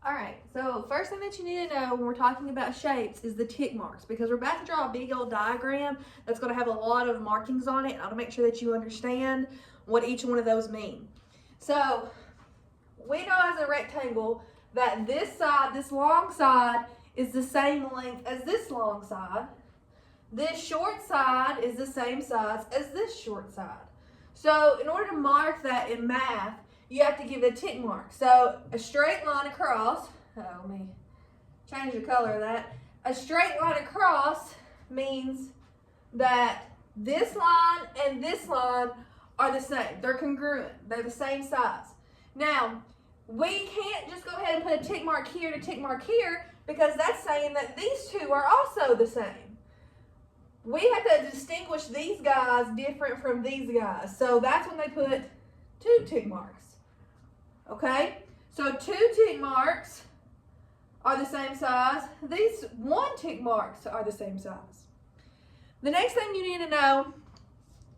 All right, so first thing that you need to know when we're talking about shapes is the tick marks, because we're about to draw a big old diagram that's going to have a lot of markings on it. I want to make sure that you understand what each one of those mean. So we know as a rectangle that this side, this long side, is the same length as this long side. This short side is the same size as this short side. So in order to mark that in math, you have to give it a tick mark. So a straight line across, let me change the color of that. A straight line across means that this line and this line are the same. They're congruent. They're the same size. Now, we can't just go ahead and put a tick mark here and a tick mark here, because that's saying that these two are also the same. We have to distinguish these guys different from these guys. So that's when they put two tick marks. Okay? So two tick marks are the same size. These one tick marks are the same size. The next thing you need to know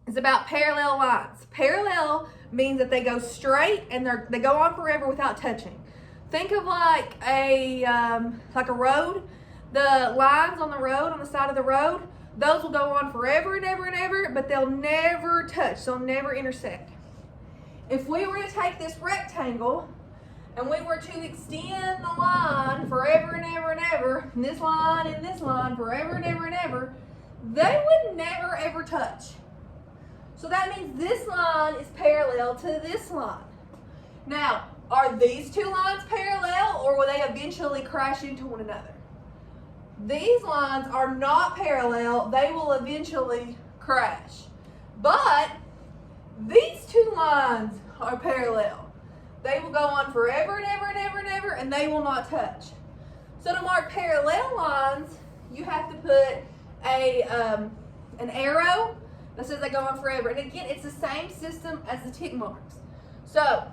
is about parallel lines. Parallel means that they go straight and they go on forever without touching. Think of like a road. The lines on the road, on the side of the road, those will go on forever and ever and ever, but they'll never touch. They'll never intersect. If we were to take this rectangle and we were to extend the line forever and ever and ever, and this line forever and ever and ever, they would never ever touch. So that means this line is parallel to this line. Now, are these two lines parallel, or will they eventually crash into one another? These lines are not parallel. They will eventually crash. But these two lines are parallel. They will go on forever and ever and ever and ever, and they will not touch. So to mark parallel lines, you have to put an arrow that says they go on forever. And again, it's the same system as the tick marks. So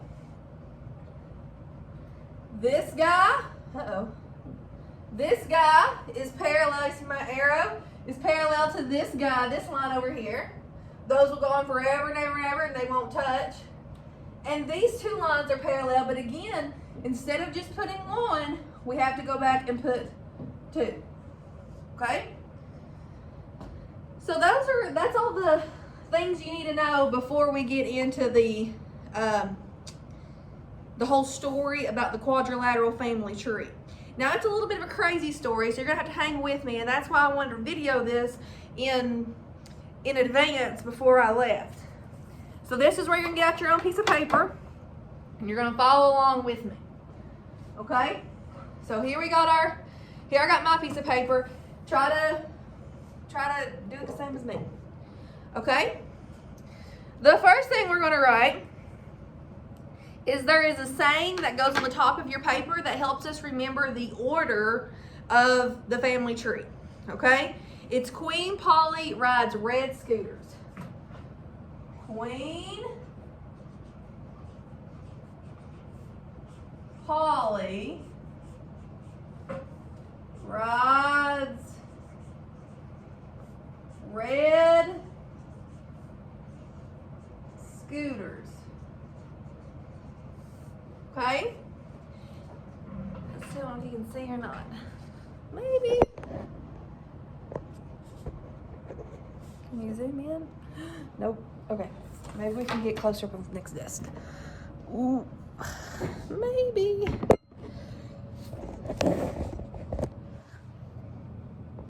this guy, this guy is parallel, you see my arrow, is parallel to this guy, this line over here. Those will go on forever and ever and ever, and they won't touch. And these two lines are parallel, but again, instead of just putting one, we have to go back and put two. Okay? So that's all the things you need to know before we get into the whole story about the quadrilateral family tree. Now, it's a little bit of a crazy story, so you're going to have to hang with me, and that's why I wanted to video this in advance before I left. So this is where you're going to get out your own piece of paper, and you're going to follow along with me. Okay? So here I got my piece of paper. Try to do it the same as me. Okay? The first thing we're going to write is there is a saying that goes on the top of your paper that helps us remember the order of the family tree. Okay? It's Queen Polly rides red scooters. Queen Polly rides red scooters. Okay? Let's see if you can see or not. Maybe. Can you zoom in? Nope. Okay. Maybe we can get closer up on the next desk. Ooh. Maybe.